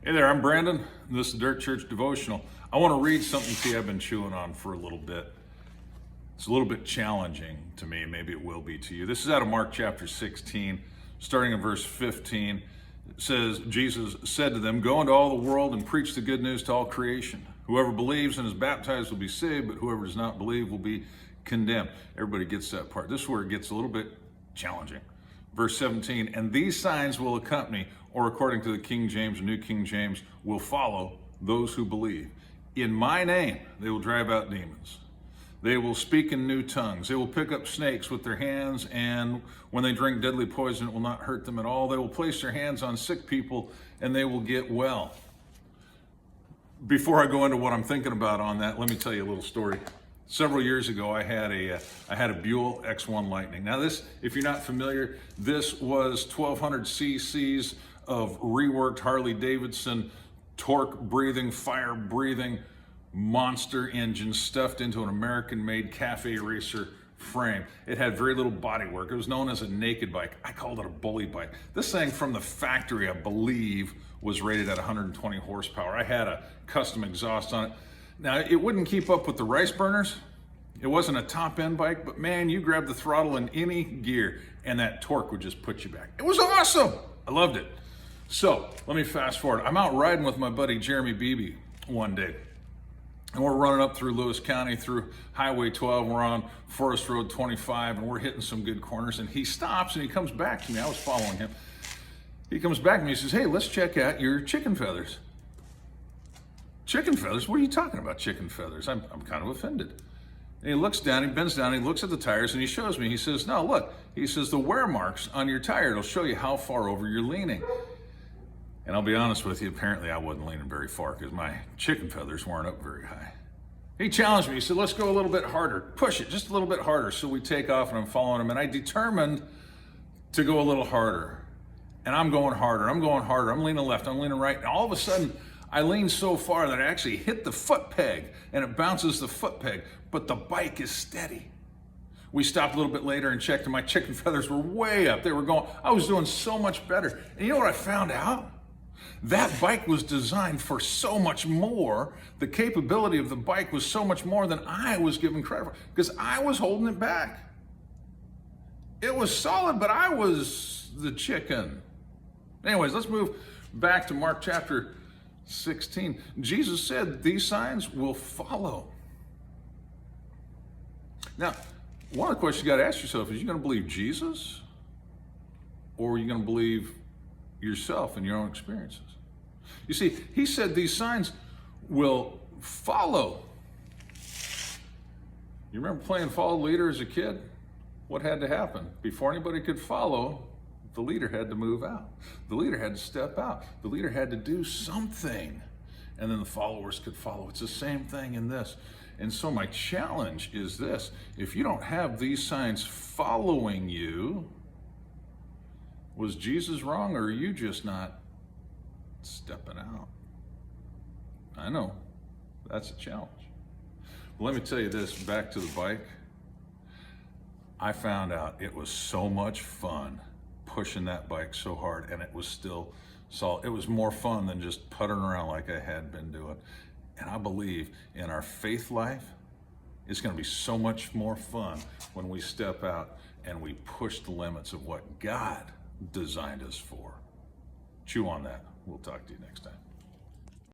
Hey there, I'm Brandon. And this is Dirt Church Devotional. I want to read something to you I've been chewing on for a little bit. It's a little bit challenging to me, maybe it will be to you. This is out of Mark chapter 16, starting in verse 15. It says, Jesus said to them, "Go into all the world and preach the good news to all creation. Whoever believes and is baptized will be saved, but whoever does not believe will be condemned." Everybody gets that part. This is where it gets a little bit challenging. Verse 17, "And these signs will accompany," or according to the King James, New King James, "will follow those who believe. In my name they will drive out demons. They will speak in new tongues. They will pick up snakes with their hands, and when they drink deadly poison, it will not hurt them at all. They will place their hands on sick people, and they will get well." Before I go into what I'm thinking about on that, let me tell you a little story. Several years ago, I had a Buell X1 Lightning. Now this, if you're not familiar, this was 1200 cc's of reworked Harley Davidson torque breathing, fire breathing monster engine stuffed into an American-made cafe racer frame. It had very little body work. It was known as a naked bike. I called it a bully bike. This thing from the factory, I believe, was rated at 120 horsepower. I had a custom exhaust on it. Now, it wouldn't keep up with the rice burners. It wasn't a top-end bike, but man, you grab the throttle in any gear and that torque would just put you back. It was awesome. I loved it. So let me fast forward. I'm out riding with my buddy Jeremy Beebe one day, and we're running up through Lewis County through Highway 12. We're on Forest Road 25, and we're hitting some good corners, and he stops and he comes back to me. I was following him. He comes back to me. He says, "Hey, let's check out your chicken feathers." "Chicken feathers? What are you talking about, chicken feathers?" I'm kind of offended. And he looks down, he bends down, he looks at the tires, and he shows me. He says, "No, look." He says, "The wear marks on your tire, it'll show you how far over you're leaning." And I'll be honest with you, apparently I wasn't leaning very far because my chicken feathers weren't up very high. He challenged me. He said, "Let's go a little bit harder. Push it just a little bit harder." So we take off, and I'm following him, and I determined to go a little harder. And I'm going harder, I'm going harder. I'm leaning left, I'm leaning right. And all of a sudden, I lean so far that I actually hit the foot peg, and it bounces the foot peg, but the bike is steady. We stopped a little bit later and checked, and my chicken feathers were way up. They were going, I was doing so much better. And you know what I found out? That bike was designed for so much more. The capability of the bike was so much more than I was given credit for, because I was holding it back. It was solid, but I was the chicken. Anyways, let's move back to Mark chapter 16. Jesus said, "These signs will follow." Now, one of the questions you got to ask yourself is, you going to believe Jesus, or are you going to believe yourself and your own experiences? You see, he said these signs will follow. You remember playing follow leader as a kid? What had to happen? Before anybody could follow, the leader had to move out. The leader had to step out. The leader had to do something, and then the followers could follow. It's the same thing in this. And so my challenge is this: if you don't have these signs following you, was Jesus wrong, or are you just not stepping out? I know, that's a challenge. But let me tell you this, back to the bike. I found out it was so much fun pushing that bike so hard, and it was still solid. It was more fun than just puttering around like I had been doing. And I believe in our faith life, it's going to be so much more fun when we step out and we push the limits of what God designed us for. Chew on that. We'll talk to you next time.